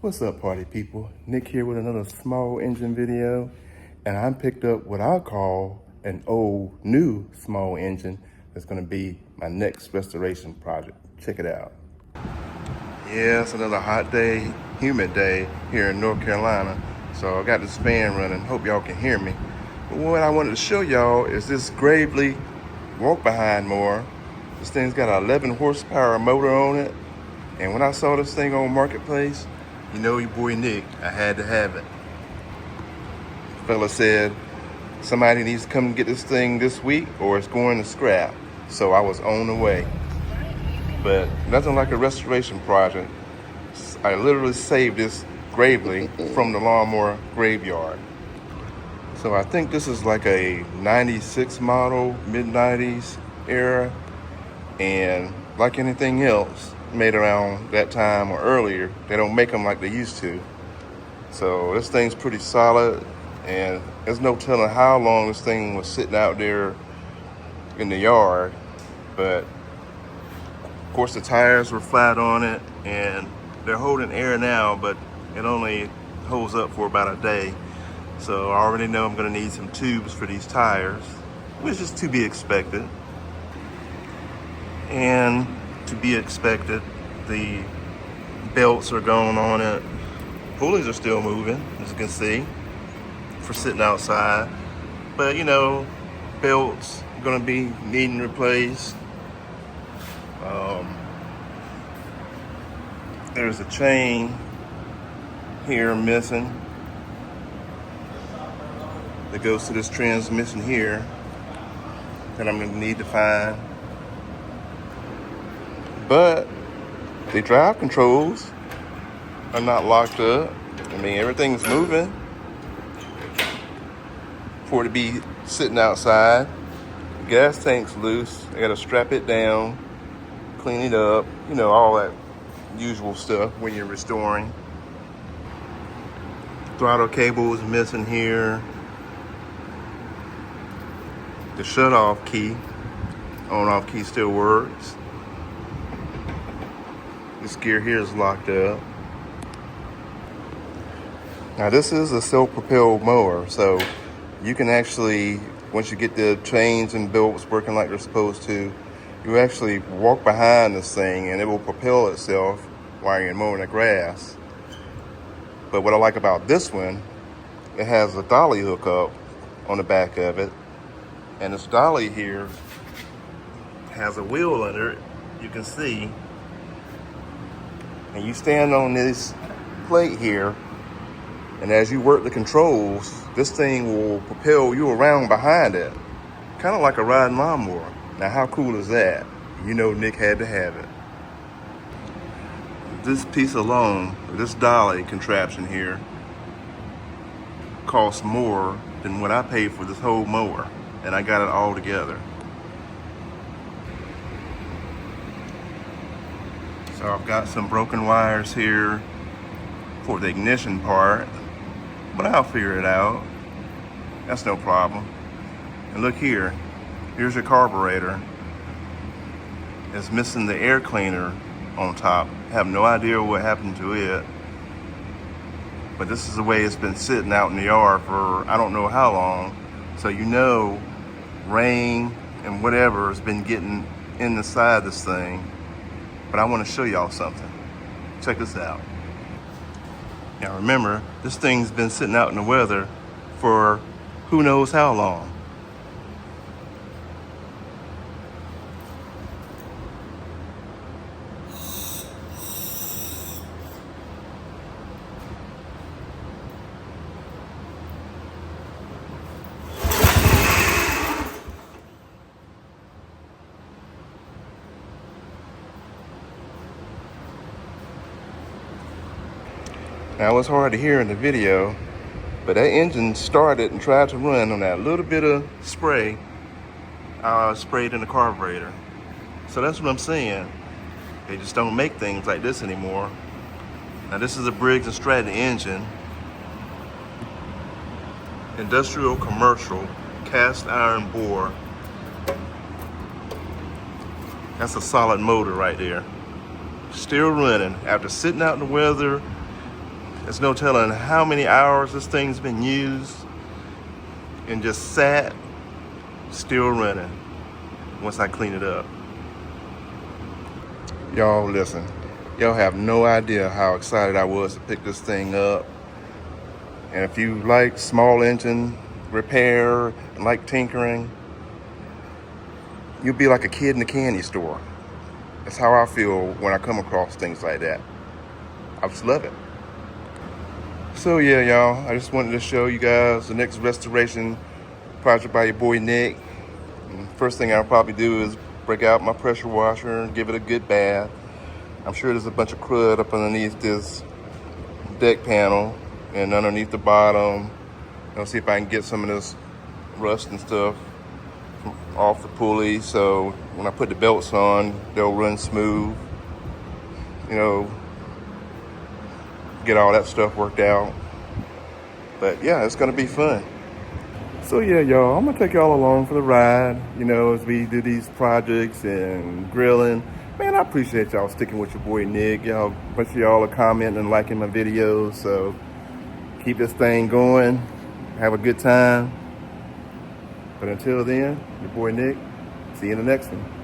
What's up, party people? Nick here with another small engine video, and I picked up what I call an old new small engine that's going to be my next restoration project. Check it out. Yeah, it's another hot day, humid day here in North Carolina, so I got this fan running. Hope y'all can hear me. But what I wanted to show y'all is this Gravely walk-behind mower. This thing's got an 11 horsepower motor on it, and when I saw this thing on Marketplace, you know your boy Nick, I had to have it. The fella said somebody needs to come get this thing this week or it's going to scrap. So I was on the way. But nothing like a restoration project. I literally saved this Gravely from the lawnmower graveyard. So I think this is like a 96 model, mid-90s era. And like anything else made around that time or earlier, they don't make them like they used to. So this thing's pretty solid, and there's no telling how long this thing was sitting out there in the yard. But of course the tires were flat on it, and they're holding air now, but it only holds up for about a day. So I already know I'm gonna need some tubes for these tires, which is to be expected. And to be expected, the belts are going on it. Pulleys are still moving, as you can see, for sitting outside. But you know, belts are gonna be needing replaced. There's a chain here missing that goes to this transmission here that I'm gonna need to find. But the drive controls are not locked up. I mean, everything's moving for it to be sitting outside. The gas tank's loose. I gotta strap it down, clean it up, you know, all that usual stuff when you're restoring. Throttle cable is missing here. The shut-off key, on-off key still works. This gear here is locked up. Now this is a self-propelled mower, so you can actually, once you get the chains and belts working like they're supposed to, you actually walk behind this thing and it will propel itself while you're mowing the grass. But what I like about this one, it has a dolly hookup on the back of it. And this dolly here has a wheel under it, you can see. And you stand on this plate here, and as you work the controls, this thing will propel you around behind it, kind of like a riding lawnmower. Now, how cool is that? You know Nick had to have it. This piece alone, this dolly contraption here, costs more than what I paid for this whole mower, and I got it all together. So I've got some broken wires here for the ignition part, but I'll figure it out. That's no problem. And look here, here's your carburetor. It's missing the air cleaner on top. I have no idea what happened to it, but this is the way it's been sitting out in the yard for I don't know how long. So you know, rain and whatever has been getting in the side of this thing. But I want to show y'all something. Check this out. Now remember, this thing's been sitting out in the weather for who knows how long. Now it's hard to hear in the video, but that engine started and tried to run on that little bit of spray sprayed in the carburetor. So that's what I'm saying. They just don't make things like this anymore. Now this is a Briggs & Stratton engine. Industrial commercial cast iron bore. That's a solid motor right there. Still running after sitting out in the weather There's no telling how many hours this thing's been used and just sat, still running once I clean it up. Y'all listen, y'all have no idea how excited I was to pick this thing up. And if you like small engine repair and like tinkering, you'll be like a kid in the candy store. That's how I feel when I come across things like that. I just love it. So yeah, y'all, I just wanted to show you guys the next restoration project by your boy Nick. And first thing I'll probably do is break out my pressure washer and give it a good bath. I'm sure there's a bunch of crud up underneath this deck panel and underneath the bottom. I'll see if I can get some of this rust and stuff off the pulley, so when I put the belts on, they'll run smooth. You know, get all that stuff worked out. But yeah, it's gonna be fun. So yeah, y'all, I'm gonna take y'all along for the ride, you know, as we do these projects and grilling. Man, I appreciate y'all sticking with your boy Nick. Y'all, a bunch of y'all are commenting and liking my videos, so keep this thing going. Have a good time. But until then, your boy Nick, see you in the next one.